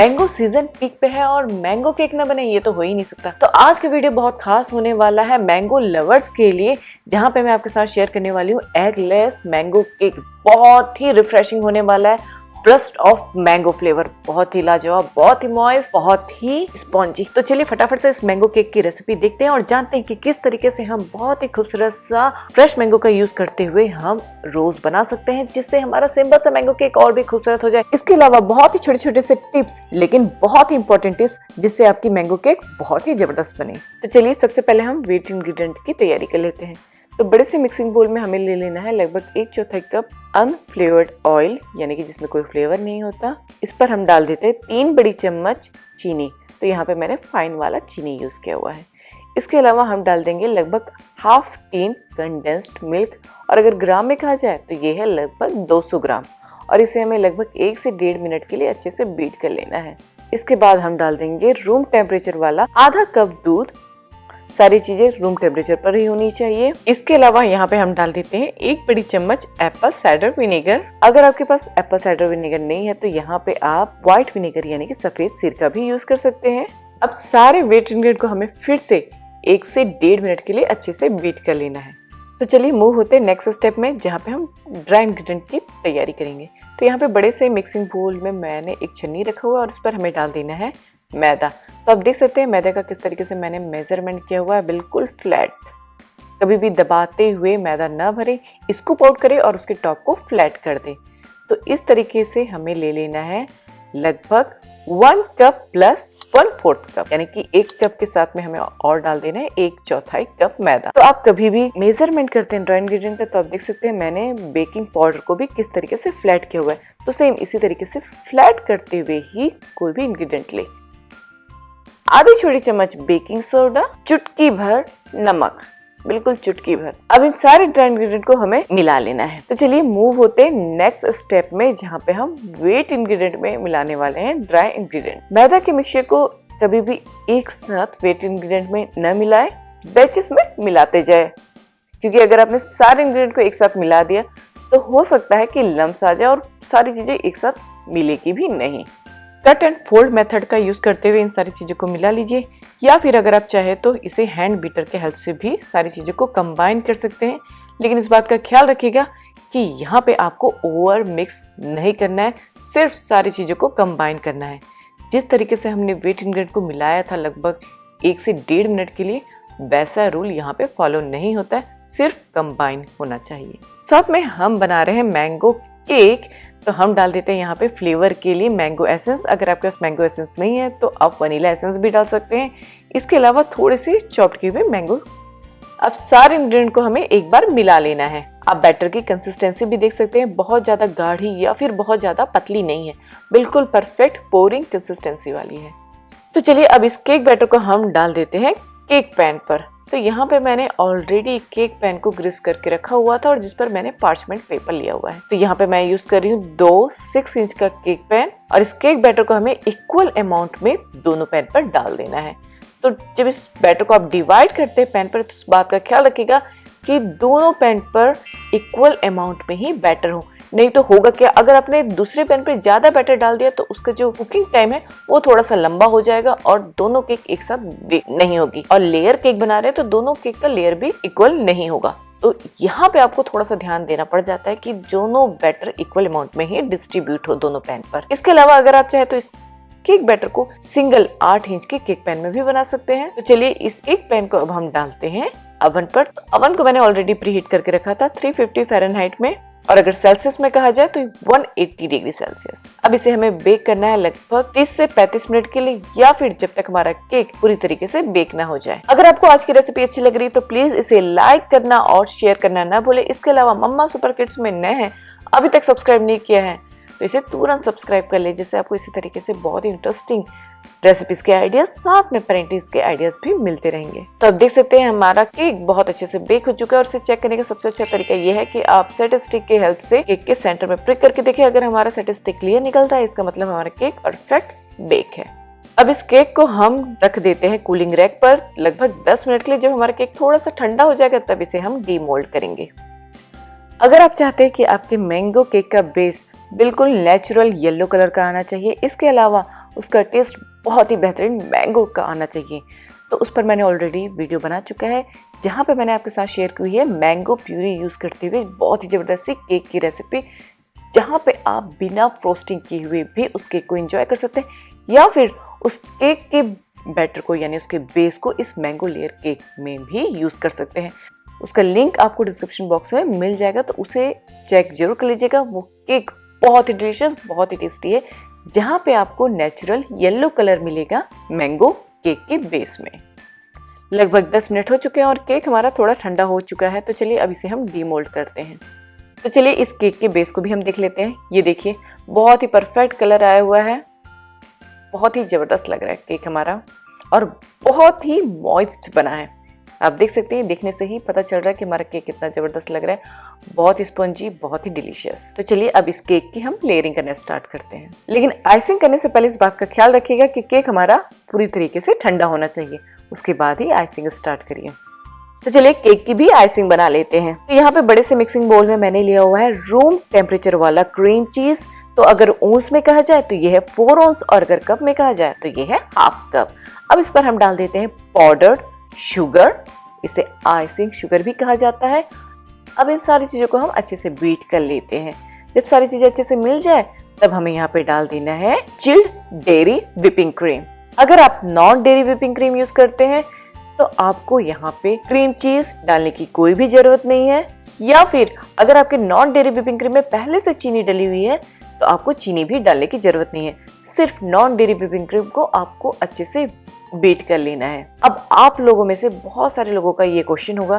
Mango season peak पे है और मैंगो केक ना बने ये तो हो ही नहीं सकता। तो आज का वीडियो बहुत खास होने वाला है मैंगो लवर्स के लिए, जहाँ पे मैं आपके साथ शेयर करने वाली हूँ एगलेस मैंगो केक। बहुत ही रिफ्रेशिंग होने वाला है, ब्रस्ट ऑफ मैंगो फ्लेवर, बहुत ही लाजवाब, बहुत ही मॉइस्ट, बहुत ही स्पॉन्जी। तो चलिए फटाफट से इस मैंगो केक की रेसिपी देखते हैं और जानते हैं कि किस तरीके से हम बहुत ही खूबसूरत सा फ्रेश मैंगो का यूज करते हुए हम रोज बना सकते हैं, जिससे हमारा सिंपल सा मैंगो केक और भी खूबसूरत हो जाए। इसके अलावा बहुत ही छोटे छोटे से टिप्स, लेकिन बहुत ही इंपॉर्टेंट टिप्स, जिससे आपकी मैंगो केक बहुत ही जबरदस्त बने। तो चलिए सबसे पहले हम वेट इंग्रेडिएंट की तैयारी कर लेते हैं। तो बड़े से मिक्सिंग बोल में हमें ले लेना है लगभग 1/4 कप अनफ्लेवर्ड ऑयल, यानी कि जिसमें कोई फ्लेवर नहीं होता। इस पर हम डाल देते हैं 3 बड़ी चम्मच चीनी। तो यहाँ पे मैंने फाइन वाला चीनी यूज किया हुआ है। इसके अलावा हम डाल देंगे लगभग हाफ टीन कंडेंस्ड मिल्क, और अगर ग्राम में कहा जाए तो ये है लगभग 200 ग्राम, और इसे हमें लगभग 1 से 1.5 मिनट के लिए अच्छे से बीट कर लेना है। इसके बाद हम डाल देंगे रूम टेम्परेचर वाला आधा कप दूध। सारी चीजें रूम टेम्परेचर पर ही होनी चाहिए। इसके अलावा यहाँ पे हम डाल देते हैं 1 बड़ी चम्मच एप्पल साइडर विनेगर। अगर आपके पास एप्पल साइडर विनेगर नहीं है तो यहाँ पे आप व्हाइट विनेगर यानी कि सफेद सिरका भी यूज कर सकते हैं। अब सारे वेट इंग्रेडिएंट को हमें फिर से 1 से 1.5 मिनट के लिए अच्छे से बीट कर लेना है। तो चलिए मूव होते हैं नेक्स्ट स्टेप में, जहाँ पे हम ड्राई इंग्रेडिएंट की तैयारी करेंगे। तो यहाँ पे बड़े से मिक्सिंग बोल में मैंने एक छन्नी रखा हुआ है और उस पर हमें डाल देना है मैदा। तो आप देख सकते हैं मैदे का किस तरीके से मैंने मेजरमेंट किया हुआ है, बिल्कुल फ्लैट। कभी भी दबाते हुए मैदा न भरे, स्कूप आउट करें और उसके टॉप को फ्लैट कर दें। तो इस तरीके से हमें ले लेना है लगभग 1 कप प्लस 1/4 कप, यानी कि 1 कप के साथ में हमें और डाल देना है 1/4 कप मैदा। तो आप कभी भी मेजरमेंट करते हैं ड्राई इंग्रेडिएंट का, तो आप देख सकते हैं मैंने बेकिंग पाउडर को भी किस तरीके से फ्लैट किया हुआ है। तो सेम इसी तरीके से फ्लैट करते हुए ही कोई भी इंग्रेडिएंट ले। आधी छोटी चम्मच बेकिंग सोडा, चुटकी भर नमक, बिल्कुल चुटकी भर। अब इन सारे ड्राई इंग्रेडिएंट को हमें मिला लेना है। तो चलिए मूव होते हैं नेक्स्ट स्टेप में, जहाँ पे हम वेट इंग्रेडिएंट में मिलाने वाले हैं ड्राई इंग्रेडिएंट। मैदा के मिक्सचर को कभी भी एक साथ वेट इंग्रेडिएंट में न मिलाएं, बैचेस में मिलाते जाए, क्योंकि अगर आपने सारे इंग्रेडिएंट को एक साथ मिला दिया तो हो सकता है कि लम्स आ जाए और सारी चीजें एक साथ मिलेगी भी नहीं। कट एंड फोल्ड मेथड का यूज करते हुए इन सारी चीजों को मिला लीजिए, या फिर अगर आप चाहे तो इसे हैंड बीटर के हेल्प से भी सारी चीजों को कंबाइन कर सकते हैं। लेकिन इस बात का ख्याल रखिएगा कि यहाँ पे आपको ओवर मिक्स नहीं करना है, सिर्फ सारी चीजों को कंबाइन करना है। जिस तरीके से हमने वेट इंग्रेडिएंट को मिलाया था लगभग 1 से 1.5 मिनट के लिए, वैसा रूल यहाँ पे फॉलो नहीं होता है, सिर्फ कंबाइन होना चाहिए। साथ में हम बना रहे हैं मैंगो केक, तो हम डाल देते हैं यहाँ पे फ्लेवर के लिए मैंगो एसेंस। अगर आपके पास मैंगो एसेंस नहीं है तो आप वनीला एसेंस भी डाल सकते हैं। इसके अलावा थोड़े से चॉप्ड किए हुए मैंगो। अब सारे इंग्रेडिएंट को हमें एक बार मिला लेना है। आप बैटर की कंसिस्टेंसी भी देख सकते हैं, बहुत ज्यादा गाढ़ी या फिर बहुत ज्यादा पतली नहीं है, बिल्कुल परफेक्ट पोरिंग कंसिस्टेंसी वाली है। तो चलिए अब इस केक बैटर को हम डाल देते हैं केक पैन पर। तो यहाँ पे मैंने ऑलरेडी केक पैन को ग्रीस करके रखा हुआ था और जिस पर मैंने पार्चमेंट पेपर लिया हुआ है। तो यहाँ पे मैं यूज कर रही हूँ 2 6 इंच का केक पैन, और इस केक बैटर को हमें इक्वल अमाउंट में दोनों पैन पर डाल देना है। तो जब इस बैटर को आप डिवाइड करते हैं पैन पर, तो इस बात का ख्याल रखिएगा कि दोनों पैन पर इक्वल अमाउंट में ही बैटर हो। नहीं तो होगा क्या, अगर आपने दूसरे पैन पे ज्यादा बैटर डाल दिया तो उसका जो कुकिंग टाइम है वो थोड़ा सा लंबा हो जाएगा और दोनों केक एक साथ बेक नहीं होगी। और लेयर केक बना रहे हैं तो दोनों केक का लेयर भी इक्वल नहीं होगा। तो यहाँ पे आपको थोड़ा सा ध्यान देना पड़ जाता है कि दोनों बैटर इक्वल अमाउंट में ही डिस्ट्रीब्यूट हो दोनों पैन पर। इसके अलावा अगर आप चाहे तो इस केक बैटर को सिंगल 8 इंच के केक पैन में भी बना सकते हैं। तो चलिए इस केक पैन को अब हम डालते हैं अवन पर। तो अवन को मैंने ऑलरेडी प्रीहीट करके रखा था 350 फ़ारेनहाइट में, और अगर सेल्सियस में कहा जाए तो 180 डिग्री सेल्सियस। अब इसे हमें बेक करना है लगभग 30 से 35 मिनट के लिए, या फिर जब तक हमारा केक पूरी तरीके से बेक ना हो जाए। अगर आपको आज की रेसिपी अच्छी लग रही है तो प्लीज इसे लाइक करना और शेयर करना ना भूले। इसके अलावा मम्मा सुपर किड्स में नए हैं, अभी तक सब्सक्राइब नहीं किया है तो इसे तुरंत सब्सक्राइब कर ले, जिससे आपको इसी तरीके से बहुत ही इंटरेस्टिंग रेसिपीज के आइडियाज, साथ में पेरेंटिंग के आइडियाज भी मिलते रहेंगे। तो आप देख सकते हैं हमारा केक बहुत अच्छे से बेक हो चुका है, और इसे चेक करने का सबसे अच्छा तरीका यह है कि आप सेट स्टिक के हेल्प से केक के सेंटर में प्रिक करके देखिए। अगर हमारा सेट स्टिक क्लियर निकल रहा है, इसका मतलब हमारा केक परफेक्ट बेक है। अब इस केक को हम रख देते हैं कूलिंग रैक पर लगभग 10 मिनट के लिए। जब हमारा केक थोड़ा सा ठंडा हो जाएगा तब इसे हम डीमोल्ड करेंगे। अगर आप चाहते हैं कि आपके मैंगो केक का बेस बिल्कुल नेचुरल येलो कलर का आना चाहिए, इसके अलावा उसका टेस्ट बहुत ही बेहतरीन मैंगो का आना चाहिए। तो उस पर मैंने ऑलरेडी वीडियो बना चुका है जहाँ पे मैंने आपके साथ शेयर की हुई है मैंगो प्यूरी यूज़ करते हुए बहुत ही ज़बरदस्त सी केक की रेसिपी, जहाँ पे आप बिना फ्रोस्टिंग किए हुए भी उस केक को एंजॉय कर सकते हैं या फिर उस केक के बैटर को यानी उसके बेस को इस मैंगो लेयर केक में भी यूज़ कर सकते हैं। उसका लिंक आपको डिस्क्रिप्शन बॉक्स में मिल जाएगा, तो उसे चेक जरूर कर लीजिएगा। वो केक बहुत ही डिलीशियस, बहुत ही टेस्टी है, जहाँ पे आपको नेचुरल येलो कलर मिलेगा मैंगो केक के बेस में। लगभग 10 मिनट हो चुके हैं और केक हमारा थोड़ा ठंडा हो चुका है, तो चलिए अब इसे हम डीमोल्ड करते हैं। तो चलिए इस केक के बेस को भी हम देख लेते हैं। ये देखिए बहुत ही परफेक्ट कलर आया हुआ है, बहुत ही ज़बरदस्त लग रहा है केक हमारा और बहुत ही मॉइस्ट बना है। आप देख सकते हैं, देखने से ही पता चल रहा है कि हमारा केक कितना ज़बरदस्त लग रहा है, बहुत ही स्पंजी, बहुत ही डिलीशियस। तो चलिए अब इस केक की हम लेयरिंग करना स्टार्ट करते हैं। लेकिन आइसिंग करने से पहले इस बात का ख्याल रखिएगा कि केक हमारा पूरी तरीके से ठंडा होना चाहिए, उसके बाद ही आइसिंग स्टार्ट करिए। तो चलिए केक की भी आइसिंग बना लेते हैं। तो यहाँ पे बड़े से मिक्सिंग बोल में मैंने लिया हुआ है रूम टेम्परेचर वाला क्रीम चीज। तो अगर ओंस में कहा जाए तो ये है 4 ओंस और अगर कप में कहा जाए तो ये है हाफ कप। अब इस पर हम डाल देते हैं पाउडर्ड शुगर, इसे आइसिंग शुगर भी कहा जाता है। अब इन सारी चीजों को हम अच्छे से बीट कर लेते हैं। जब सारी चीजें अच्छे से मिल जाए तब हमें यहाँ पे डाल देना है चिल्ड डेयरी व्हिपिंग क्रीम। अगर आप non dairy whipping cream use करते हैं तो आपको यहाँ पे क्रीम चीज डालने की कोई भी जरूरत नहीं है, या फिर अगर आपके नॉन डेयरी व्हिपिंग क्रीम में पहले से चीनी डली हुई है तो आपको चीनी भी डालने की जरूरत नहीं है। सिर्फ नॉन डेयरी व्हिपिंग क्रीम को आपको अच्छे से बीट कर लेना है। अब आप लोगों में से बहुत सारे लोगों का ये क्वेश्चन होगा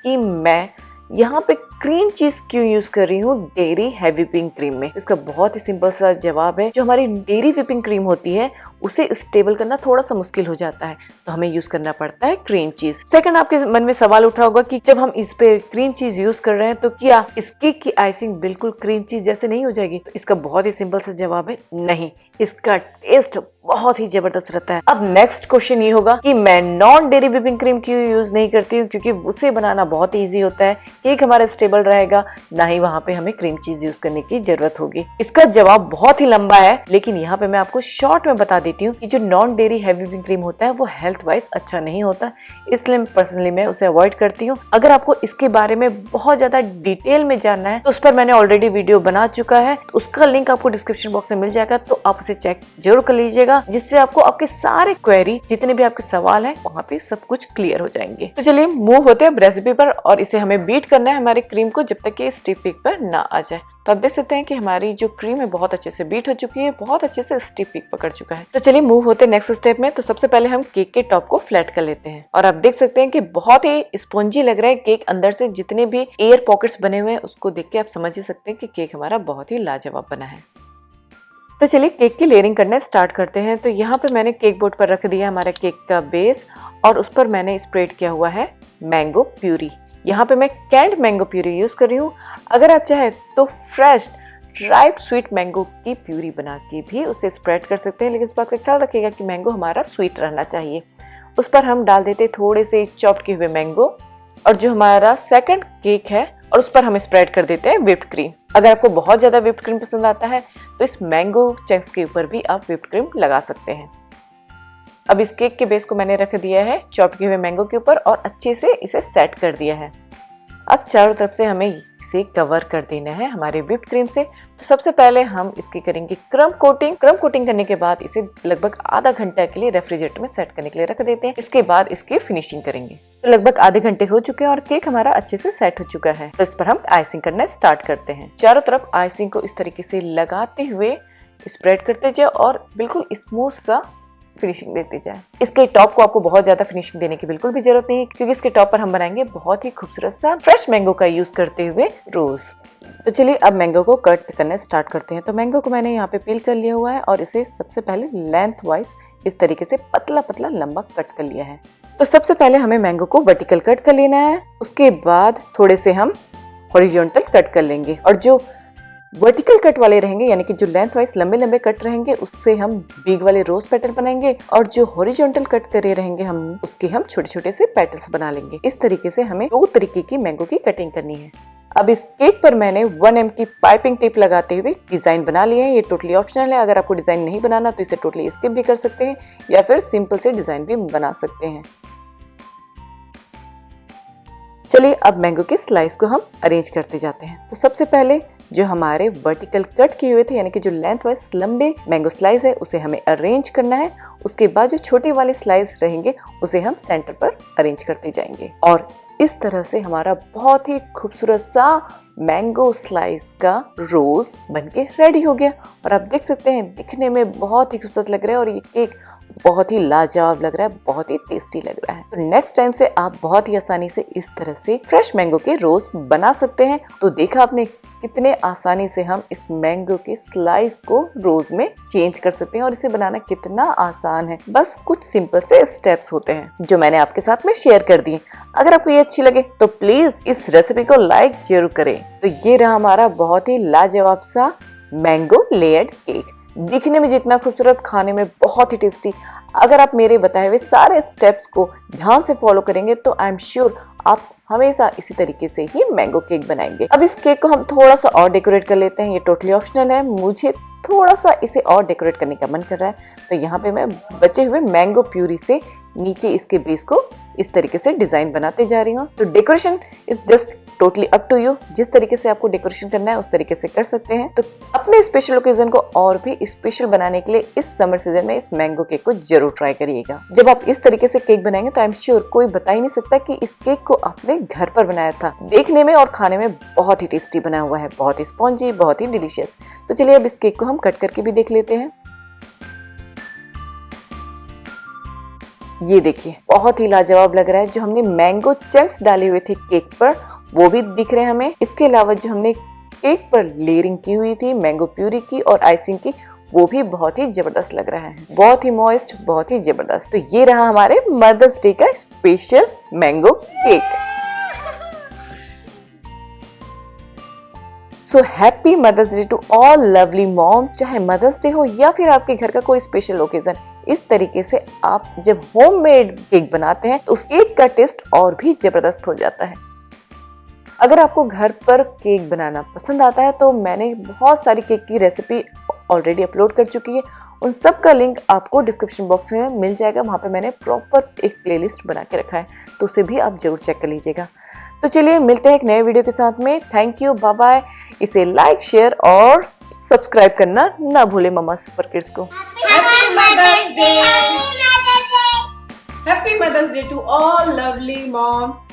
कि मैं यहाँ पे क्रीम चीज क्यों यूज कर रही हूँ डेयरी हैवी व्हिपिंग क्रीम में। इसका बहुत ही सिंपल सा जवाब है, जो हमारी डेयरी व्हिपिंग क्रीम होती है उसे स्टेबल करना थोड़ा सा मुश्किल हो जाता है, तो हमें यूज करना पड़ता है क्रीम चीज। सेकंड, आपके मन में सवाल उठा होगा कि जब हम इस पे क्रीम चीज यूज कर रहे हैं तो क्या इस केक की आइसिंग बिल्कुल क्रीम चीज जैसे नहीं हो जाएगी? तो इसका बहुत ही सिंपल सा जवाब है नहीं, इसका टेस्ट बहुत ही जबरदस्त रहता है। अब नेक्स्ट क्वेश्चन ये होगा कि मैं नॉन डेयरी व्हिपिंग क्रीम क्यों यूज नहीं करती हूँ? क्योंकि उसे बनाना बहुत ईजी होता है, केक हमारा स्टेबल रहेगा, ना ही वहाँ पे हमें क्रीम चीज यूज करने की जरूरत होगी। इसका जवाब बहुत ही लंबा है, लेकिन यहाँ पे मैं आपको शॉर्ट में बता देती हूँ कि जो non dairy heavy whipping cream होता है वो हेल्थ वाइज अच्छा नहीं होता, इसलिए पर्सनली मैं उसे अवॉइड करती हूँ। अगर आपको इसके बारे में बहुत ज्यादा डिटेल में जानना है तो उस पर मैंने ऑलरेडी वीडियो बना चुका है, तो उसका लिंक आपको डिस्क्रिप्शन बॉक्स में मिल जाएगा, तो आप उसे चेक जरूर कर लीजिएगा, जिससे आपको आपके सारे क्वेरी, जितने भी आपके सवाल है, वहाँ पे सब कुछ क्लियर हो जाएंगे। तो चलिए मूव होते हैं रेसिपी पर, और इसे हमें बीट करना है हमारी क्रीम को जब तक कि स्टिफ पीक पर ना आ जाए। तो आप देख सकते हैं कि हमारी जो क्रीम है बहुत अच्छे से बीट हो चुकी है, बहुत अच्छे से स्टिफ पीक पकड़ चुका है। तो चलिए मूव होते हैं नेक्स्ट स्टेप में। तो सबसे पहले हम केक के टॉप को फ्लैट कर लेते हैं, और आप देख सकते हैं कि बहुत ही स्पॉन्जी लग रहा है केक। अंदर से जितने भी एयर पॉकेट्स बने हुए हैं उसको देख के आप समझ ही सकते हैं कि केक हमारा बहुत ही लाजवाब बना है। तो चलिए केक की लेयरिंग करना स्टार्ट करते हैं। तो यहाँ पे मैंने केक बोर्ड पर रख दिया हमारा केक का बेस, और उस पर मैंने स्प्रेड किया हुआ है मैंगो प्यूरी। यहाँ पे मैं कैंड मैंगो प्यूरी यूज कर रही हूँ। अगर आप चाहे तो फ्रेश ड्राइड स्वीट मैंगो की प्यूरी बना के भी उसे स्प्रेड कर सकते हैं, लेकिन इस बात का ख्याल रखिएगा कि मैंगो हमारा स्वीट रहना चाहिए। उस पर हम डाल देते थोड़े से चॉप किए हुए मैंगो, और जो हमारा सेकंड केक है और उस पर हम स्प्रेड कर देते हैं व्हिप्ड क्रीम। अगर आपको बहुत ज्यादा व्हिप्ड क्रीम पसंद आता है तो इस मैंगो चंक्स के ऊपर भी आप व्हिप्ड क्रीम लगा सकते हैं। अब इस केक के बेस को मैंने रख दिया है चॉप किए हुए मैंगो के ऊपर, और अच्छे से इसे सेट कर दिया है। अब चारों तरफ से हमें इसे कवर कर देना है हमारे व्हिप्ड क्रीम से। तो सबसे पहले हम इसकी करेंगे क्रम कोटिंग। क्रम कोटिंग करने के बाद इसे लगभग आधा घंटा के लिए रेफ्रिजरेटर में सेट करने के लिए रख देते हैं। इसके बाद इसकी फिनिशिंग करेंगे। तो लगभग आधे घंटे हो चुके हैं और केक हमारा अच्छे से सेट हो चुका है। तो इस पर हम आइसिंग करना स्टार्ट करते हैं। चारों तरफ आइसिंग को इस तरीके से लगाते हुए स्प्रेड करते जाए और बिल्कुल स्मूथ सा फिनिशिंग देती जाए। इसके टॉप को आपको बहुत ज्यादा फिनिशिंग देने की बिल्कुल भी जरूरत नहीं है, क्योंकि इसके टॉप पर हम बनाएंगे बहुत ही खूबसूरत सा फ्रेश मैंगो का यूज करते हुए रोज। तो चलिए अब मैंगो को कट करना स्टार्ट करते हैं। तो मैंगो को मैंने यहाँ पे पील कर लिया हुआ है और इसे सबसे पहले लेंथ वाइज इस तरीके से पतला पतला लंबा कट कर लिया है। तो सबसे पहले हमें मैंगो को वर्टिकल कट कर लेना है, उसके बाद थोड़े से हम हॉरिजॉन्टल कट कर लेंगे, और जो वर्टिकल कट वाले रहेंगे यानी कि जो लेंथ वाइज लंबे लंबे कट रहेंगे उससे हम बिग वाले रोज पेटल बनाएंगे, और जो हॉरिजॉन्टल कट करे रहेंगे हम उसके हम छोटे छोटे से पेटल्स बना लेंगे। इस तरीके से हमें 2 तरीके की मैंगो की कटिंग करनी है। अब इस केक पर मैंने 1mm की पाइपिंग टेप लगाते हुए डिजाइन बना लिए हैं। ये टोटली ऑप्शनल है, अगर आपको डिजाइन नहीं बनाना तो इसे टोटली स्किप भी कर सकते हैं या फिर सिंपल से डिजाइन भी बना सकते हैं। चलिए अब मैंगो के स्लाइस को हम अरेंज करते जाते हैं। तो सबसे पहले जो हमारे वर्टिकल कट किए हुए थे, यानी कि जो लेंथ वाइज लंबे मैंगो स्लाइस है, उसे हमें अरेंज करना है। उसके बाद जो छोटे वाले स्लाइस रहेंगे उसे हम सेंटर पर अरेंज करते जाएंगे और इस तरह से हमारा बहुत ही खूबसूरत सा मैंगो स्लाइस का रोज बनके रेडी हो गया। और आप देख सकते हैं दिखने में बहुत ही खूबसूरत लग रहा है और ये केक बहुत ही लाजवाब लग रहा है, बहुत ही टेस्टी लग रहा है। तो नेक्स्ट टाइम से आप बहुत ही आसानी से इस तरह से फ्रेश मैंगो के रोज बना सकते हैं। तो देखा आपने कितने आसानी से हम इस मैंगो के स्लाइस को रोज में चेंज कर सकते हैं और इसे बनाना कितना आसान है। बस कुछ सिंपल से स्टेप्स होते हैं जो मैंने आपके साथ में शेयर कर दिए। अगर आपको ये अच्छी लगे तो प्लीज इस रेसिपी को लाइक जरूर करें। तो ये रहा हमारा बहुत ही लाजवाब सा मैंगो लेयर्ड केक, दिखने में जितना खूबसूरत, खाने में बहुत ही टेस्टी। अगर आप मेरे बताए हुए सारे स्टेप्स को ध्यान से फॉलो करेंगे तो आई एम श्योर आप हमेशा इसी तरीके से ही मैंगो केक बनाएंगे। अब इस केक को हम थोड़ा सा और डेकोरेट कर लेते हैं। ये टोटली ऑप्शनल है, मुझे थोड़ा सा इसे और डेकोरेट करने का मन कर रहा है। तो यहाँ पे मैं बचे हुए मैंगो प्यूरी से नीचे इसके बेस को इस तरीके से डिजाइन बनाते जा रही हूँ। तो decoration is just totally up to you, जिस तरीके से आपको डेकोरेशन करना है उस तरीके से कर सकते हैं। तो अपने स्पेशल ओकेजन को और भी स्पेशल बनाने के लिए इस समर सीजन में इस मैंगो केक को जरूर ट्राई करिएगा। जब आप इस तरीके से केक बनाएंगे तो आई एम श्योर कोई बता ही नहीं सकता कि इस केक को आपने घर पर बनाया था। देखने में और खाने में बहुत ही टेस्टी बना हुआ है, बहुत ही स्पॉन्जी, बहुत ही डिलीशियस। तो चलिए अब इस केक को हम कट करके भी देख लेते हैं। ये देखिए बहुत ही लाजवाब लग रहा है। जो हमने मैंगो चंक्स डाले हुए थे केक पर वो भी दिख रहे हैं हमें। इसके अलावा जो हमने केक पर लेयरिंग की हुई थी मैंगो प्यूरी की और आइसिंग की, वो भी बहुत ही जबरदस्त लग रहा है, बहुत ही मॉइस्ट, बहुत ही जबरदस्त। तो ये रहा हमारे मदर्स डे का special mango cake. So happy mother's day to all lovely mom. चाहे मदर्स डे हो या फिर आपके घर का कोई स्पेशल ओकेजन, इस तरीके से आप जब होममेड केक बनाते हैं तो उस केक का टेस्ट और भी जबरदस्त हो जाता है। अगर आपको घर पर केक बनाना पसंद आता है तो मैंने बहुत सारी केक की रेसिपी ऑलरेडी अपलोड कर चुकी है। उन सब का लिंक आपको डिस्क्रिप्शन बॉक्स में मिल जाएगा। वहाँ पे मैंने प्रॉपर एक प्लेलिस्ट बना के रखा है, तो उसे भी आप जरूर चेक कर लीजिएगा। तो चलिए मिलते हैं एक नए वीडियो के साथ में। Thank you, bye bye. इसे लाइक, शेयर और सब्सक्राइब करना ना भूले मम्मा सुपर किड्स को। Happy Mother's Day! Happy Mother's Day to all lovely moms.